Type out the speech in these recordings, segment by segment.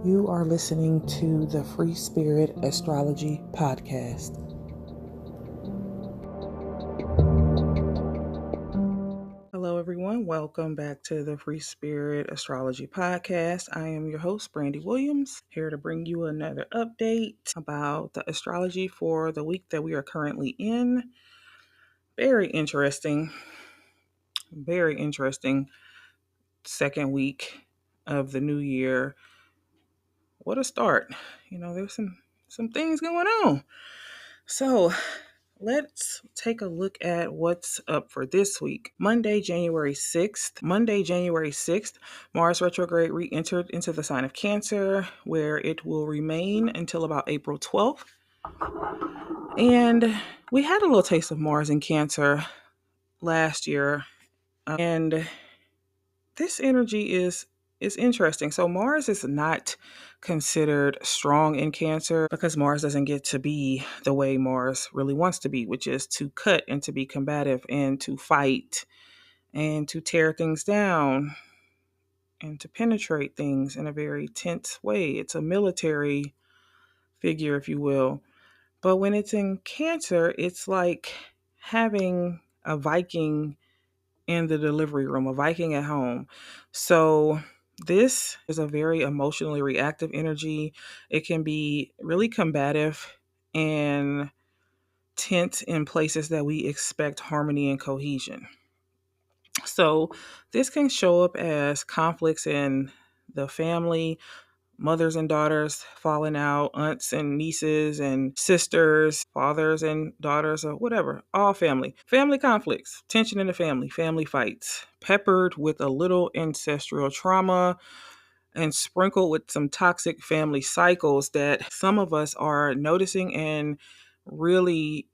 You are listening to the Free Spirit Astrology Podcast. Hello, everyone. Welcome back to the Free Spirit Astrology Podcast. I am your host, Brandy Williams, here to bring you another update about the astrology for the week that we are currently in. Very interesting second week of the new year. What a start. There's some things going on. So let's take a look at what's up for this week. Monday, January 6th, Mars retrograde re-entered into the sign of Cancer, where it will remain until about April 12th. And we had a little taste of Mars in Cancer last year. And this energy is interesting. So Mars is not considered strong in Cancer because Mars doesn't get to be the way Mars really wants to be, which is to cut and to be combative and to fight and to tear things down and to penetrate things in a very tense way. It's a military figure, if you will. But when it's in Cancer, it's like having a Viking in the delivery room, a Viking at home. So this is a very emotionally reactive energy. It can be really combative and tense in places that we expect harmony and cohesion. So this can show up as conflicts in the family, mothers and daughters falling out, aunts and nieces and sisters, fathers and daughters, or whatever, all family conflicts, tension in the family fights, peppered with a little ancestral trauma and sprinkled with some toxic family cycles that some of us are noticing and really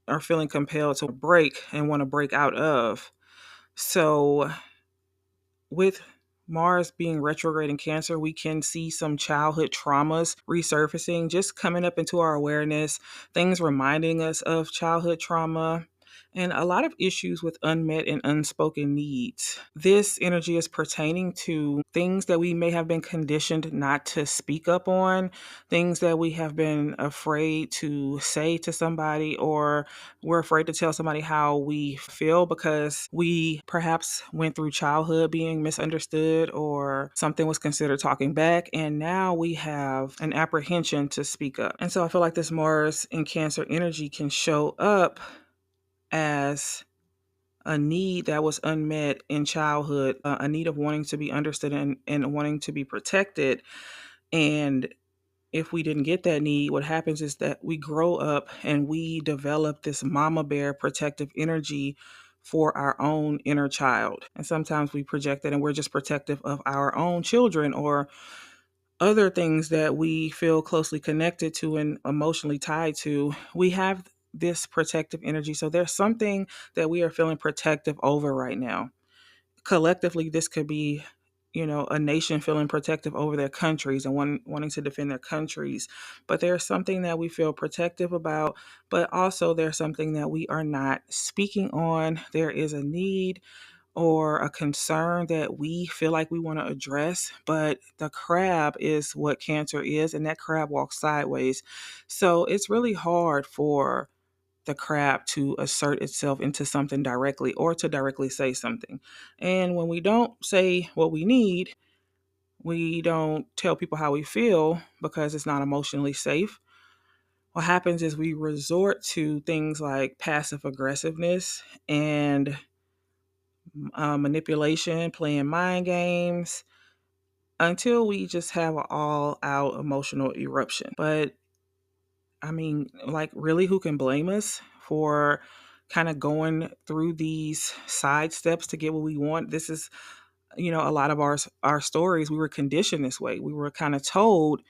are feeling compelled to break and want to break out of. So with Mars being retrograde in Cancer, we can see some childhood traumas resurfacing, just coming up into our awareness, things reminding us of childhood trauma, and a lot of issues with unmet and unspoken needs. This energy is pertaining to things that we may have been conditioned not to speak up on, things that we have been afraid to say to somebody, or we're afraid to tell somebody how we feel because we perhaps went through childhood being misunderstood or something was considered talking back. And now we have an apprehension to speak up. And so I feel like this Mars in Cancer energy can show up as a need that was unmet in childhood, a need of wanting to be understood and wanting to be protected. And if we didn't get that need, what happens is that we grow up and we develop this mama bear protective energy for our own inner child. And sometimes we project that and we're just protective of our own children or other things that we feel closely connected to and emotionally tied to. We have this protective energy. So there's something that we are feeling protective over right now. Collectively, this could be a nation feeling protective over their countries and wanting to defend their countries. But there's something that we feel protective about, but also there's something that we are not speaking on. There is a need or a concern that we feel like we want to address, but the crab is what Cancer is, and that crab walks sideways. So it's really hard for the crab to assert itself into something directly or to directly say something. And when we don't say what we need, we don't tell people how we feel because it's not emotionally safe. What happens is we resort to things like passive aggressiveness and manipulation, playing mind games, until we just have an all out emotional eruption. But I mean, like, really, who can blame us for kind of going through these side steps to get what we want? This is, a lot of our stories, we were conditioned this way. We were kind of told,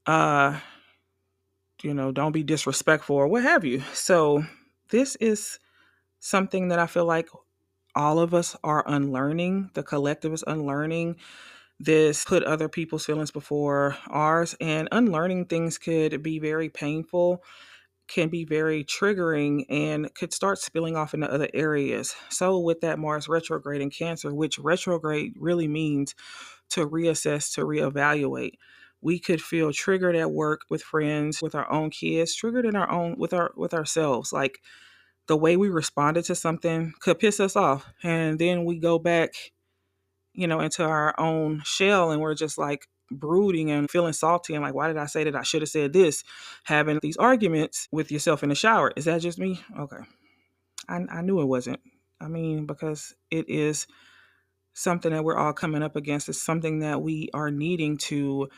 uh, don't be disrespectful or what have you. So this is something that I feel like all of us are unlearning. The collective is unlearning this, put other people's feelings before ours, and unlearning things could be very painful, can be very triggering, and could start spilling off into other areas. So with that Mars retrograde in Cancer, which retrograde really means to reassess, to reevaluate. We could feel triggered at work, with friends, with our own kids, triggered in our own with ourselves. Like the way we responded to something could piss us off. And then we go back, into our own shell, and we're just like brooding and feeling salty and like, why did I say that? I should have said this. Having these arguments with yourself in the shower. Is that just me? Okay. I knew it wasn't. I mean, because it is something that we're all coming up against. It's something that we are needing to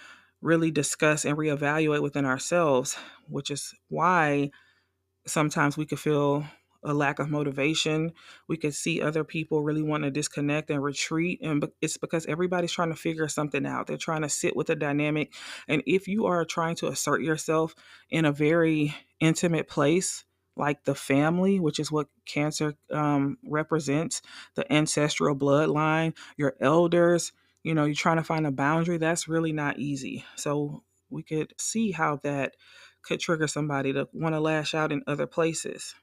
really discuss and reevaluate within ourselves, which is why sometimes we could feel a lack of motivation. We could see other people really want to disconnect and retreat. And it's because everybody's trying to figure something out. They're trying to sit with the dynamic. And if you are trying to assert yourself in a very intimate place, like the family, which is what Cancer represents, the ancestral bloodline, your elders, you're trying to find a boundary, that's really not easy. So we could see how that could trigger somebody to want to lash out in other places.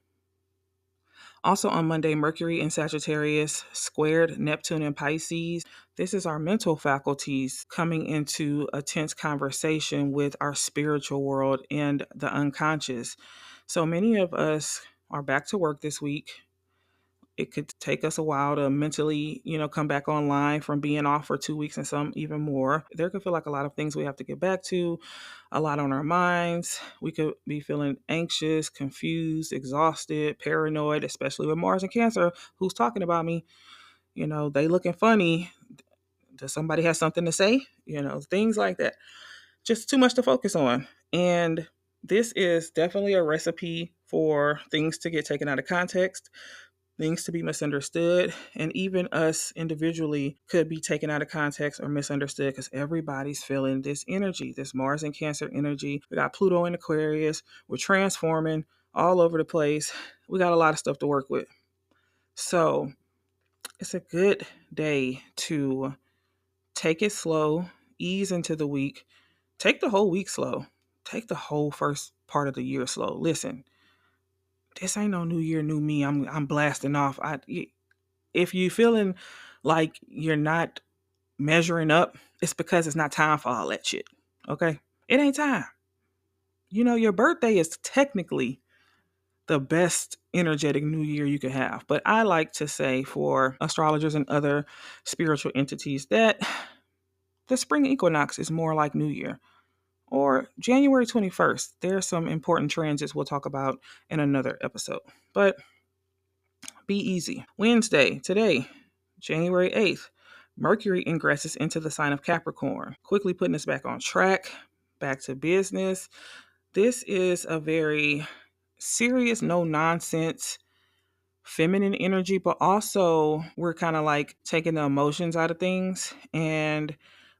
Also on Monday, Mercury in Sagittarius squared Neptune in Pisces. This is our mental faculties coming into a tense conversation with our spiritual world and the unconscious. So many of us are back to work this week. It could take us a while to mentally, come back online from being off for 2 weeks and some even more. There could feel like a lot of things we have to get back to, a lot on our minds. We could be feeling anxious, confused, exhausted, paranoid, especially with Mars and Cancer. Who's talking about me? They looking funny. Does somebody have something to say? Things like that. Just too much to focus on. And this is definitely a recipe for things to get taken out of context, things to be misunderstood, and even us individually could be taken out of context or misunderstood because everybody's feeling this energy, this Mars and Cancer energy. We got Pluto in Aquarius. We're transforming all over the place. We got a lot of stuff to work with. So it's a good day to take it slow, ease into the week, take the whole week slow, take the whole first part of the year slow. Listen, this ain't no new year, new me. I'm blasting off. If you feeling like you're not measuring up, it's because it's not time for all that shit. Okay? It ain't time. Your birthday is technically the best energetic new year you could have. But I like to say for astrologers and other spiritual entities that the spring equinox is more like New Year. Or January 21st. There are some important transits we'll talk about in another episode. But be easy. Wednesday, today, January 8th, Mercury ingresses into the sign of Capricorn, quickly putting us back on track, back to business. This is a very serious, no nonsense, feminine energy, but also we're kind of like taking the emotions out of things and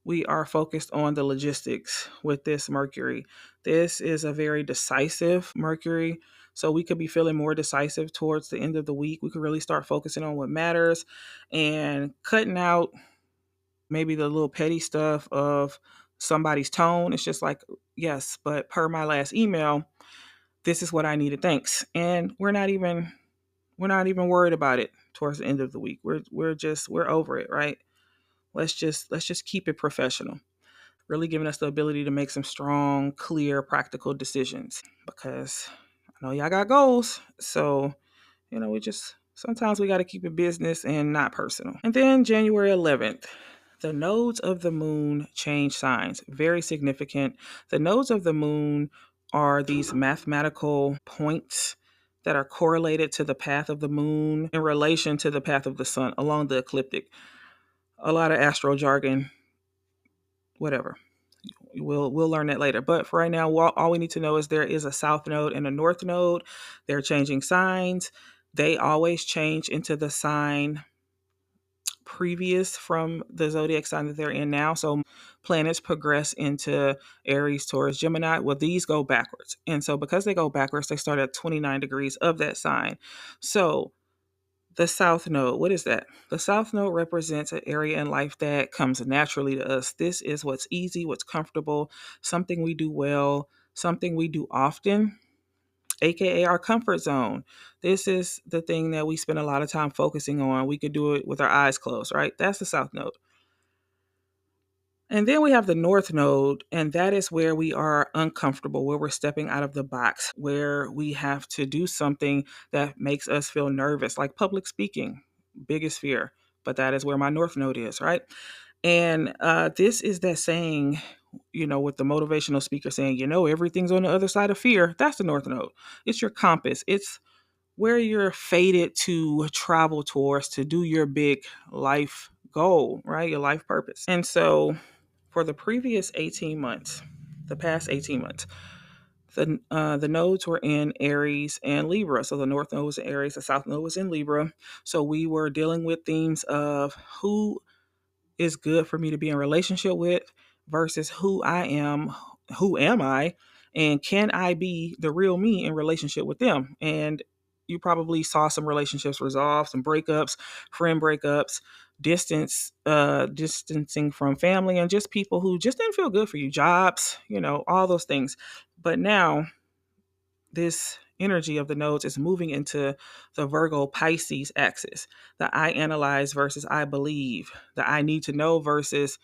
we are focused on the logistics with this Mercury. This is a very decisive Mercury. So we could be feeling more decisive towards the end of the week. We could really start focusing on what matters and cutting out maybe the little petty stuff of somebody's tone. It's just like, yes, but per my last email, this is what I needed. Thanks. And we're not even worried about it towards the end of the week. We're over it, right? Let's just keep it professional. Really giving us the ability to make some strong, clear, practical decisions because I know y'all got goals. So, sometimes we got to keep it business and not personal. And then January 11th, the nodes of the moon change signs. Very significant. The nodes of the moon are these mathematical points that are correlated to the path of the moon in relation to the path of the sun along the ecliptic. A lot of astro jargon, whatever. We'll learn that later. But for right now, all we need to know is there is a south node and a north node. They're changing signs. They always change into the sign previous from the zodiac sign that they're in now. So planets progress into Aries, Taurus, Gemini. Well, these go backwards. And so because they go backwards, they start at 29 degrees of that sign. So the South Node, what is that? The South Node represents an area in life that comes naturally to us. This is what's easy, what's comfortable, something we do well, something we do often, aka our comfort zone. This is the thing that we spend a lot of time focusing on. We could do it with our eyes closed, right? That's the South Node. And then we have the North Node, and that is where we are uncomfortable, where we're stepping out of the box, where we have to do something that makes us feel nervous, like public speaking, biggest fear. But that is where my North Node is, right? And this is that saying, with the motivational speaker saying, everything's on the other side of fear. That's the North Node. It's your compass. It's where you're fated to travel towards to do your big life goal, right? Your life purpose. And so for the previous 18 months, the past 18 months, the nodes were in Aries and Libra. So the North Node was in Aries, the South Node was in Libra. So we were dealing with themes of who is good for me to be in relationship with versus who am I, and can I be the real me in relationship with them? And you probably saw some relationships resolve, some breakups, friend breakups, distancing from family, and just people who just didn't feel good for you, jobs, all those things. But now this energy of the nodes is moving into the Virgo Pisces axis, the I analyze versus I believe, the I need to know versus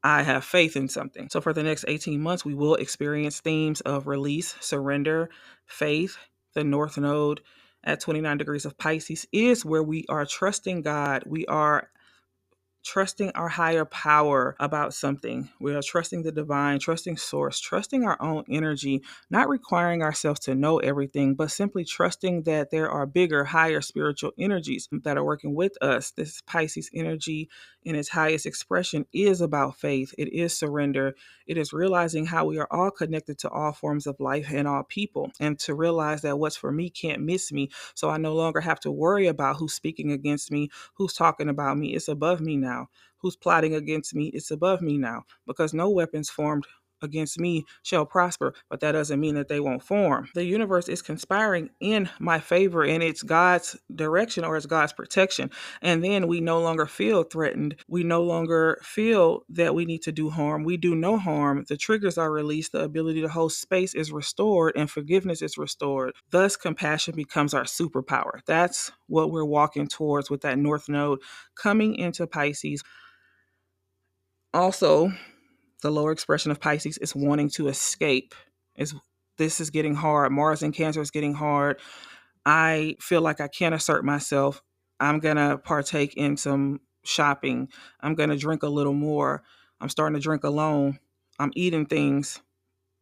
I have faith in something. So for the next 18 months, we will experience themes of release, surrender, faith. The North Node at 29 degrees of Pisces is where we are trusting God. We are trusting our higher power about something. We are trusting the divine, trusting source, trusting our own energy, not requiring ourselves to know everything, but simply trusting that there are bigger, higher spiritual energies that are working with us. This Pisces energy in its highest expression is about faith. It is surrender. It is realizing how we are all connected to all forms of life and all people, and to realize that what's for me can't miss me. So I no longer have to worry about who's speaking against me, who's talking about me. It's above me now. Who's plotting against me? It's above me now, because no weapons formed against me shall prosper, but that doesn't mean that they won't form. The universe is conspiring in my favor, and it's God's direction or it's God's protection. And then we no longer feel threatened. We no longer feel that we need to do harm. We do no harm. The triggers are released. The ability to hold space is restored, and forgiveness is restored. Thus, compassion becomes our superpower. That's what we're walking towards with that North Node coming into Pisces. Also, the lower expression of Pisces is wanting to escape. This is getting hard. Mars in Cancer is getting hard. I feel like I can't assert myself. I'm going to partake in some shopping. I'm going to drink a little more. I'm starting to drink alone. I'm eating things.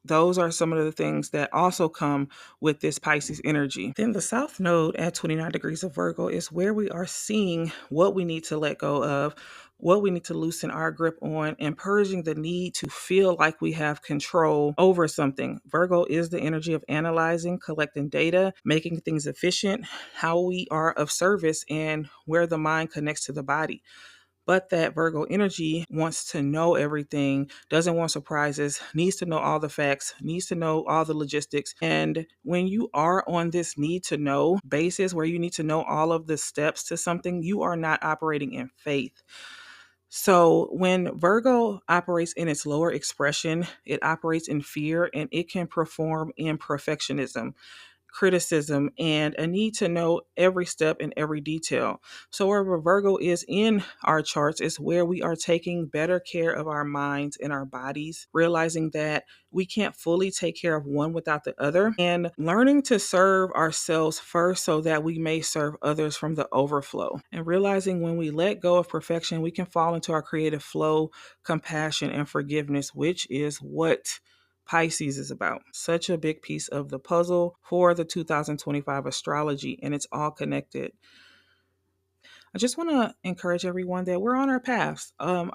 Those are some of the things that also come with this Pisces energy. Then the South Node at 29 degrees of Virgo is where we are seeing what we need to let go of, what we need to loosen our grip on, and purging the need to feel like we have control over something. Virgo is the energy of analyzing, collecting data, making things efficient, how we are of service, and where the mind connects to the body. But that Virgo energy wants to know everything, doesn't want surprises, needs to know all the facts, needs to know all the logistics. And when you are on this need to know basis where you need to know all of the steps to something, you are not operating in faith. So when Virgo operates in its lower expression, it operates in fear, and it can perform in perfectionism, criticism, and a need to know every step and every detail. So wherever Virgo is in our charts is where we are taking better care of our minds and our bodies, realizing that we can't fully take care of one without the other, and learning to serve ourselves first so that we may serve others from the overflow. And realizing when we let go of perfection, we can fall into our creative flow, compassion, and forgiveness, which is what Pisces is about. Such a big piece of the puzzle for the 2025 astrology, and it's all connected. I just want to encourage everyone that we're on our paths of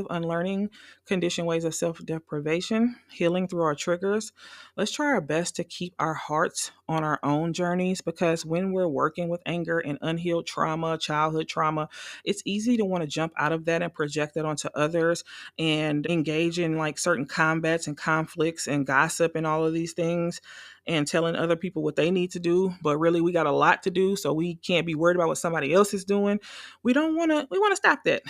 unlearning conditioned ways of self deprivation, healing through our triggers. Let's try our best to keep our hearts on our own journeys, because when we're working with anger and unhealed trauma, childhood trauma, it's easy to want to jump out of that and project that onto others and engage in like certain combats and conflicts and gossip and all of these things, and telling other people what they need to do. But really, we got a lot to do, so we can't be worried about what somebody else is doing. We want to stop that.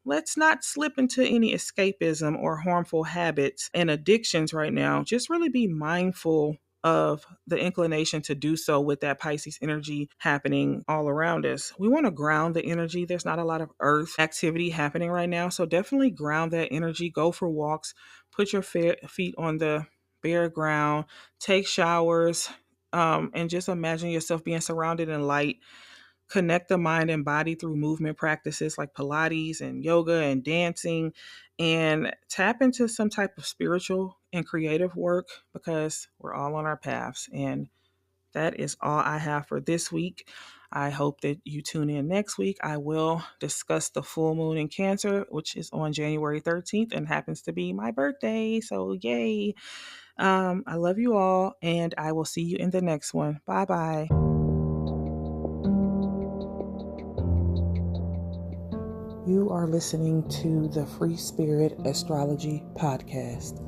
Let's not slip into any escapism or harmful habits and addictions right now. Just really be mindful of the inclination to do so with that Pisces energy happening all around us. We want to ground the energy. There's not a lot of earth activity happening right now. So definitely ground that energy. Go for walks. Put your feet on the bare ground. Take showers. And just imagine yourself being surrounded in light. Connect the mind and body through movement practices like Pilates and yoga and dancing, and tap into some type of spiritual and creative work because we're all on our paths. And that is all I have for this week. I hope that you tune in next week. I will discuss the full moon in Cancer, which is on January 13th and happens to be my birthday. So, yay. I love you all, and I will see you in the next one. Bye bye. You are listening to the Free Spirit Astrology Podcast.